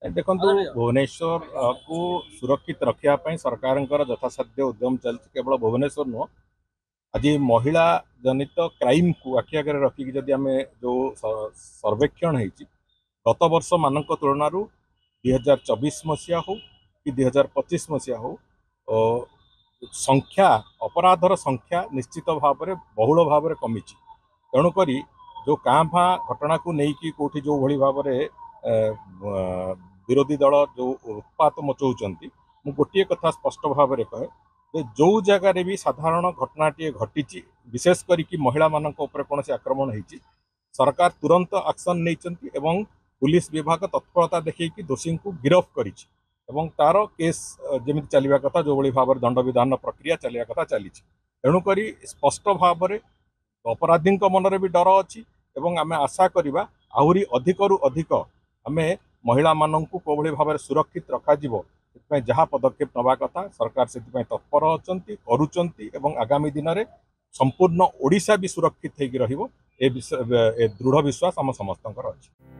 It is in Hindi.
देखो भुवनेश्वर को सुरक्षित रखापी सरकार यथासाध्य उद्यम चलती केवल भुवनेश्वर नुह आज महिला जनित क्राइम को आखि आगे रखिक जदि आम जो सर्वेक्षण होती गत वर्ष मान तुलन 2024 मसीहा हो कि 2025 मसीहा हो संख्या अपराधर संख्या निश्चित भाव में बहुल भाव में कमी तेणुक जो काँ भाँ घटना को लेकिन कौटी जो भाव में विरोधी दल जो उत्पात मचाऊँच गोटे कथा स्पष्ट भाव में कहे जे जो जगार भी साधारण घटनाटे घटी विशेष करके महिला मान कौन से आक्रमण होती सरकार तुरंत एक्शन नहीं पुलिस विभाग तत्परता देखी दोषी को गिरफ्त कर तार केस जमी चलवा कथा जो भाव दंड विधान प्रक्रिया चलवा कथा चली तेणुक स्पष्ट भाव में अपराधी मनरे भी डर अच्छी आम आशा करवा आहरी अधिकरू अधिक आम महिला मानू कौन भाव में सुरक्षित रखा जहाँ पदक्षेप नवा कथा सरकार से तत्पर अच्छा आगामी दिन में संपूर्ण ओडिशा भी सुरक्षित हो दृढ़ विश्वास आम समस्त अच्छी।